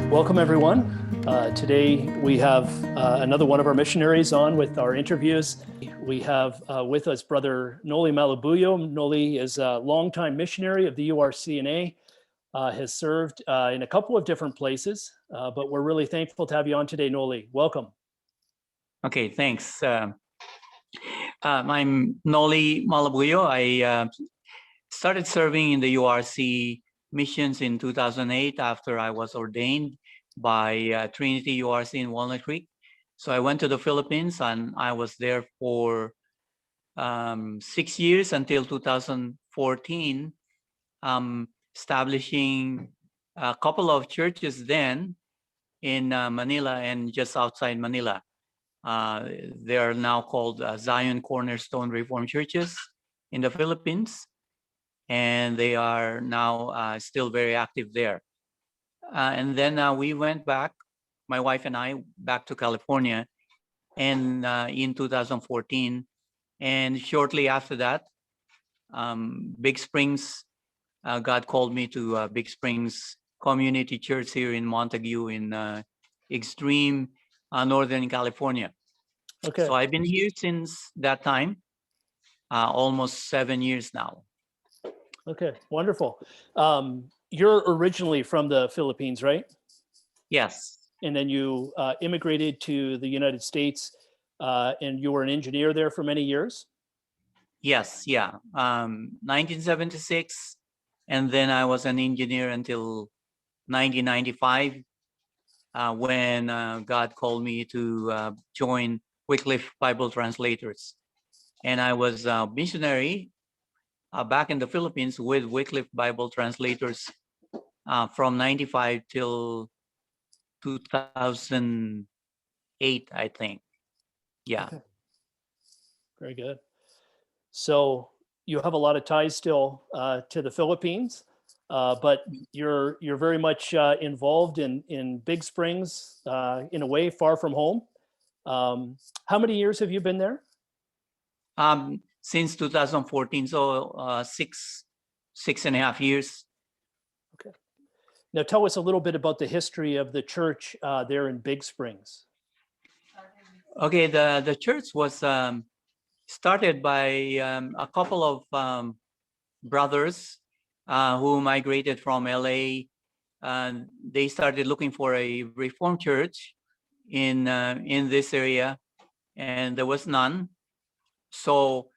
Welcome, everyone. Today we have another one of our missionaries on with our interviews. We have with us Brother Nollie Malabuyo. Nollie is a longtime missionary of the URCNA, has served in a couple of different places, but we're really thankful to have you on today, Nollie. Welcome. Okay, thanks. I'm Nollie Malabuyo. I started serving in the URC missions in 2008 after I was ordained by Trinity URC in Walnut Creek. So I went to the Philippines and I was there for 6 years until 2014, establishing a couple of churches then in Manila and just outside Manila. They are now called Zion Cornerstone Reformed Churches in the Philippines, and they are now still very active there. And then we went back, my wife and I, back to California, and in 2014, and shortly after that, Big Springs, God called me to Big Springs Community Church here in Montague in extreme Northern California. Okay. So I've been here since that time, almost 7 years now. Okay, wonderful. You're originally from the Philippines, right? Yes. And then you immigrated to the United States, and you were an engineer there for many years? Yes, yeah. 1976, and then I was an engineer until 1995, when God called me to join Wycliffe Bible Translators. And I was a missionary back in the Philippines with Wycliffe Bible Translators from 95 till 2008, I think. Yeah. Okay. Very good. So you have a lot of ties still to the Philippines, but you're very much involved in Big Springs, in a way, far from home. How many years have you been there? Since 2014, so 6.5 years. Okay. Now tell us a little bit about the history of the church there in Big Springs. Okay, the church was started by a couple of brothers who migrated from LA. They started looking for a Reformed church in this area, and there was none. So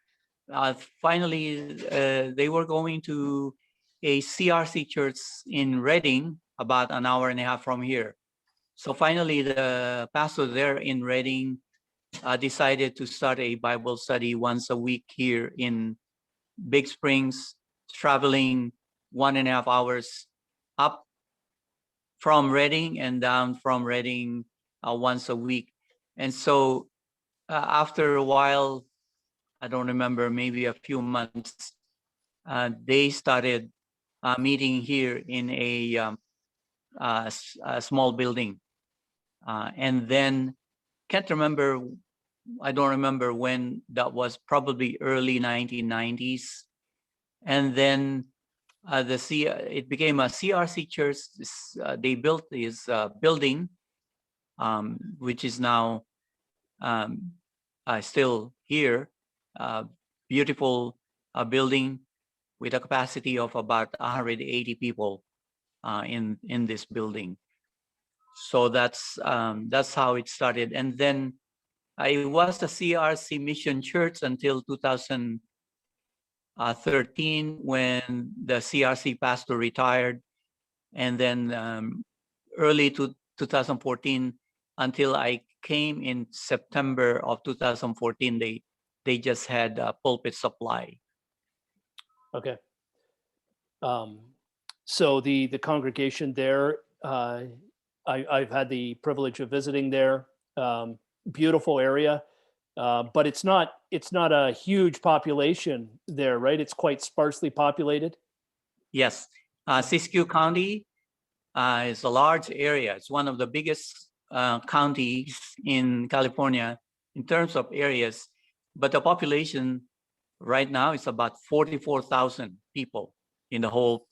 finally, they were going to a CRC church in Redding, about an hour and a half from here. So finally, the pastor there in Redding decided to start a Bible study once a week here in Big Springs, traveling 1.5 hours up from Redding and down from Redding once a week. And so after a while, I don't remember, maybe a few months, they started meeting here in a small building. And then, can't remember, I don't remember when that was, probably early 1990s. And then it became a CRC church. They built this building, which is now still here. Beautiful building with a capacity of about 180 people in this building. So that's how it started. And then I was a CRC mission church until 2013, when the CRC pastor retired, and then early to 2014 until I came in September of 2014. They just had pulpit supply. Okay. So the congregation there, I've had the privilege of visiting there. Beautiful area, but it's not a huge population there, right? It's quite sparsely populated. Yes, Siskiyou County is a large area. It's one of the biggest counties in California in terms of areas, but the population right now is about 44,000 people. in the whole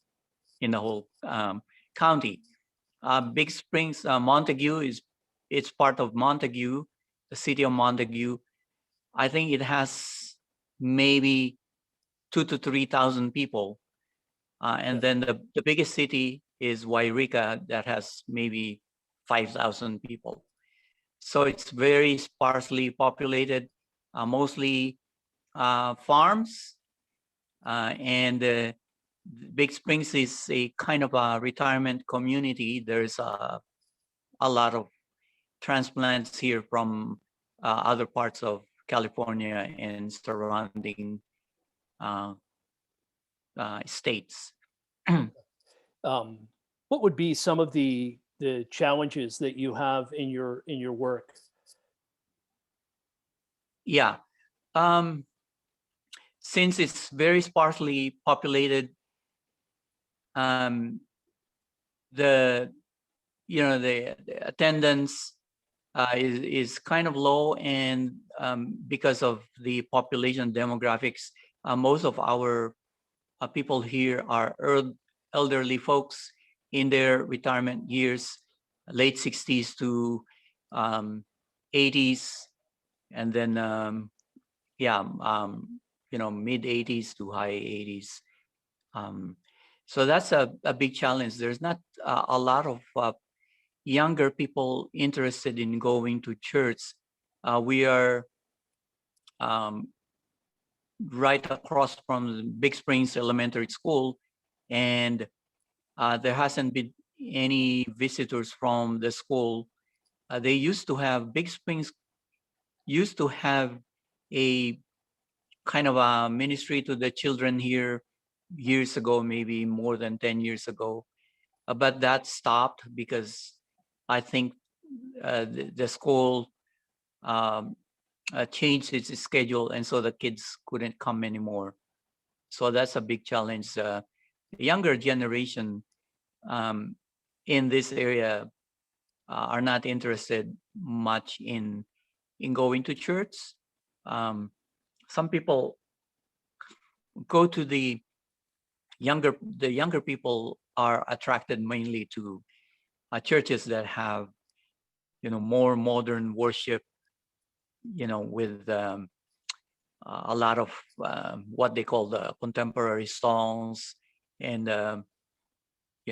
county. Big Springs, Montague it's part of Montague, the city of Montague. I think it has maybe 2,000 to 3,000 people. And then the biggest city is Wairika, that has maybe 5,000 people. So it's very sparsely populated, mostly farms. And Big Springs is a kind of a retirement community. There's a lot of transplants here from other parts of California and surrounding uh, states. What would be some of the challenges that you have in your work? Yeah. Since it's very sparsely populated, the attendance is kind of low, and because of the population demographics, most of our people here are elderly folks in their retirement years, late 60s to 80s, and then mid 80s to high 80s. So that's a big challenge. There's not a lot of younger people interested in going to church. We are right across from Big Springs Elementary School, and there hasn't been any visitors from the school. They used to have Big Springs used to have a kind of a ministry to the children here years ago, maybe more than 10 years ago. But that stopped because I think the school changed its schedule, and so the kids couldn't come anymore. So that's a big challenge. The younger generation in this area are not interested much in going to church. Some people go to the younger people are attracted mainly to churches that have more modern worship, with a lot of what they call the contemporary songs, and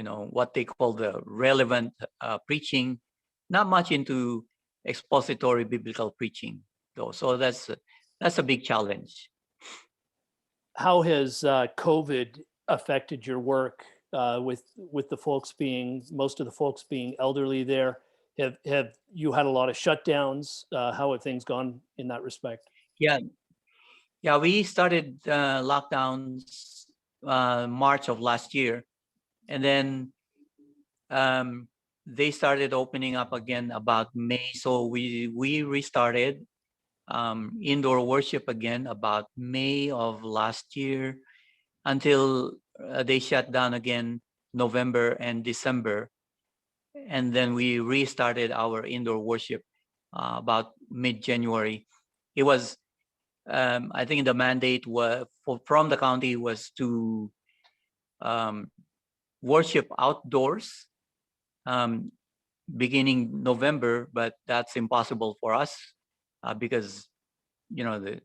what they call the relevant preaching, not much into expository biblical preaching though. So that's a big challenge. How has COVID affected your work with the folks most of the folks being elderly there? Have you had a lot of shutdowns? How have things gone in that respect? Yeah, we started lockdowns March of last year, and then they started opening up again about May. So we restarted indoor worship again about May of last year, until they shut down again November and December. And then we restarted our indoor worship about mid-January. It was, I think the mandate from the county was to worship outdoors beginning November, but that's impossible for us because it's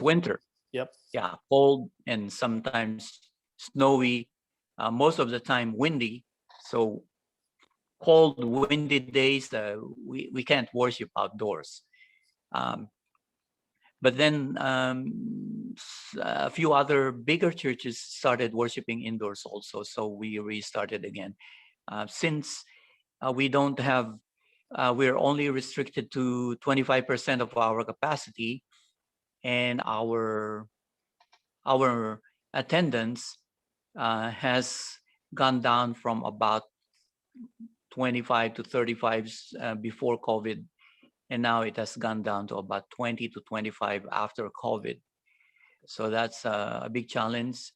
winter. Yep. Yeah, cold and sometimes snowy, most of the time windy. So cold, windy days, we can't worship outdoors. But then a few other bigger churches started worshiping indoors also. So we restarted again. Since we don't have, we're only restricted to 25% of our capacity, and our attendance has gone down from about 25 to 35 before COVID, and now it has gone down to about 20 to 25 after COVID. So that's a big challenge.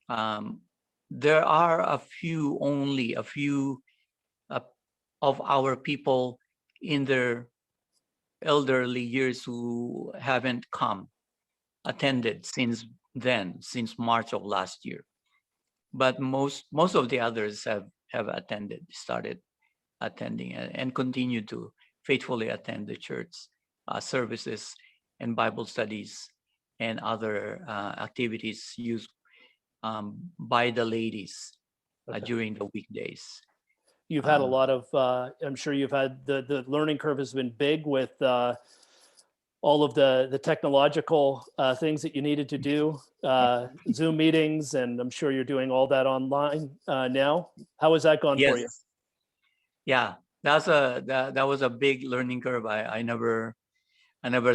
There are only a few of our people in their elderly years who haven't attended since March of last year. but most of the others have started attending, and continue to faithfully attend the church services and Bible studies and other activities used by the ladies Okay. during the weekdays. You've had a lot of, I'm sure you've had, the learning curve has been big with all of the technological things that you needed to do, Zoom meetings, and I'm sure you're doing all that online now. How has that gone for you? Yes, yeah, that was a big learning curve. I never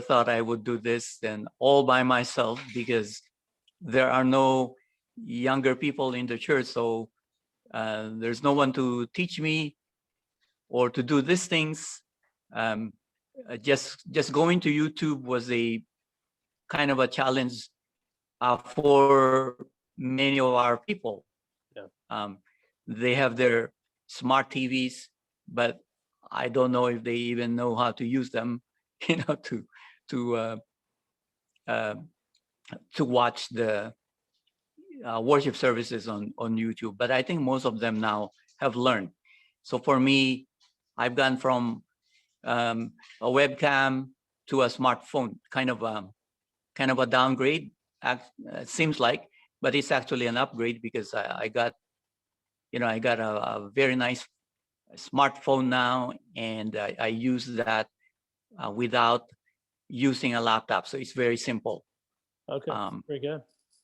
thought I would do this then all by myself, because there are no younger people in the church, so there's no one to teach me or to do these things. Just going to YouTube was a kind of a challenge for many of our people. Yeah. They have their smart TVs, but I don't know if they even know how to use them, to watch the worship services on YouTube. But I think most of them now have learned. So for me, I've gone from a webcam to a smartphone, kind of a downgrade. It seems like, but it's actually an upgrade, because I got a very nice smartphone now, and I use that without using a laptop, so it's very simple. Okay, very good.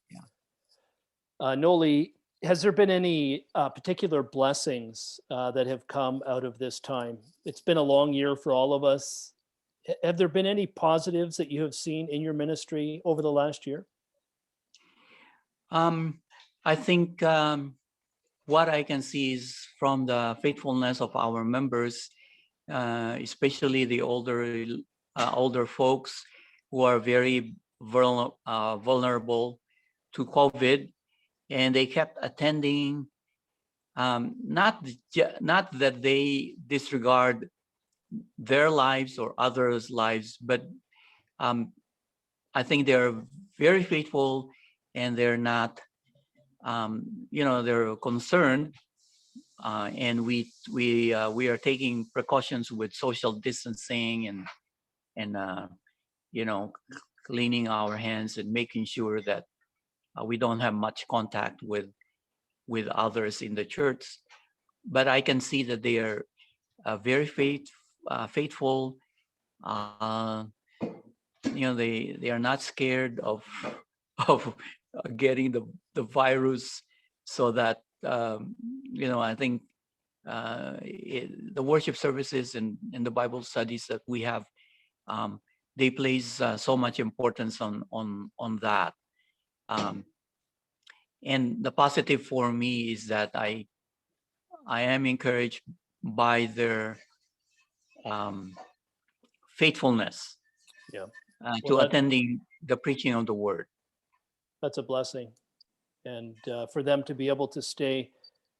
Yeah. Nollie, has there been any particular blessings that have come out of this time? It's been a long year for all of us. Have there been any positives that you have seen in your ministry over the last year? I think what I can see is from the faithfulness of our members, especially the older folks who are very vulnerable to COVID, and they kept attending. Not that they disregard their lives or others' lives, but I think they're very faithful, and they're not, they're concerned, and we are taking precautions with social distancing, and cleaning our hands and making sure that we don't have much contact with others in the church. But I can see that they are very faithful. Uh, they are not scared of of getting the virus, so that I think the worship services and the Bible studies that we have, they place so much importance on that. And the positive for me is that I am encouraged by their faithfulness, Yeah, to well, attending the preaching of the word. that's a blessing. And for them to be able to stay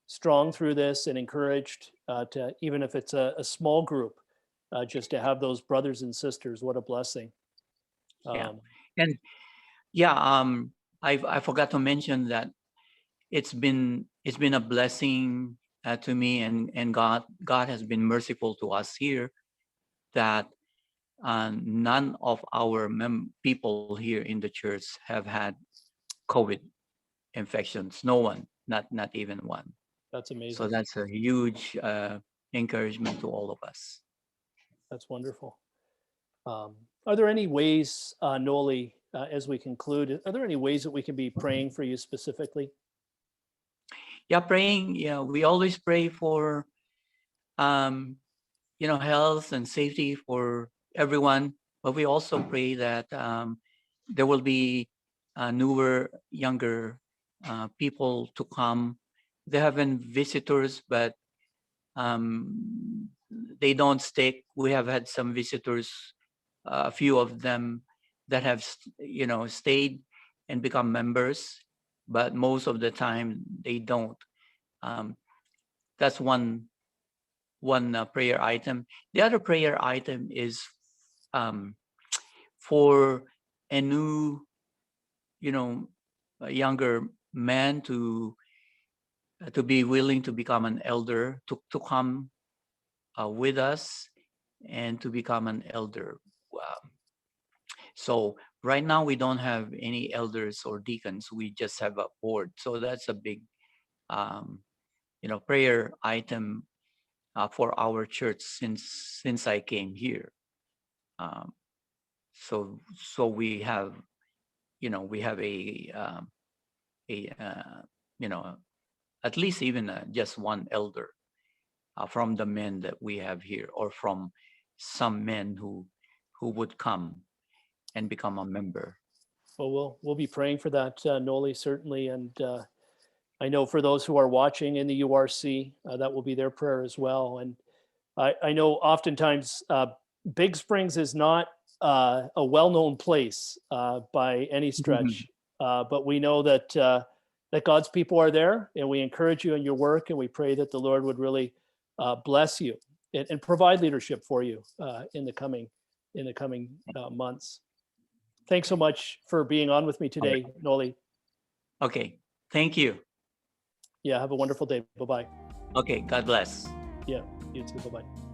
strong through this and encouraged to, even if it's a small group, just to have those brothers and sisters, what a blessing. Yeah. And yeah, I forgot to mention that it's been a blessing to me, and God has been merciful to us here, that none of our people here in the church have had COVID infections. No one, not even one. That's amazing. So that's a huge encouragement to all of us. That's wonderful. Are there any ways, Nollie, as we conclude, are there any ways that we can be praying for you specifically? Yeah, praying. Yeah, we always pray for health and safety for everyone, but we also pray that there will be newer, younger people to come. They have been visitors, but they don't stick. We have had some visitors, a few of them that have stayed and become members, but most of the time they don't. That's one prayer item. The other prayer item is for a new, a younger man to to be willing to become an elder, to come with us and to become an elder. So right now we don't have any elders or deacons. We just have a board. So that's a big, prayer item for our church since I came here. So we have, we have at least even just one elder from the men that we have here, or from some men who would come and become a member. Well, we'll be praying for that, Nollie, certainly. And I know for those who are watching in the URC, that will be their prayer as well. And I know oftentimes Big Springs is not a well-known place by any stretch, but we know that that God's people are there, and we encourage you in your work, and we pray that the Lord would really bless you and provide leadership for you in the coming months. Thanks so much for being on with me today, Nollie. Okay, thank you. Yeah, have a wonderful day. Bye-bye. Okay, God bless. Yeah, you too. Bye-bye.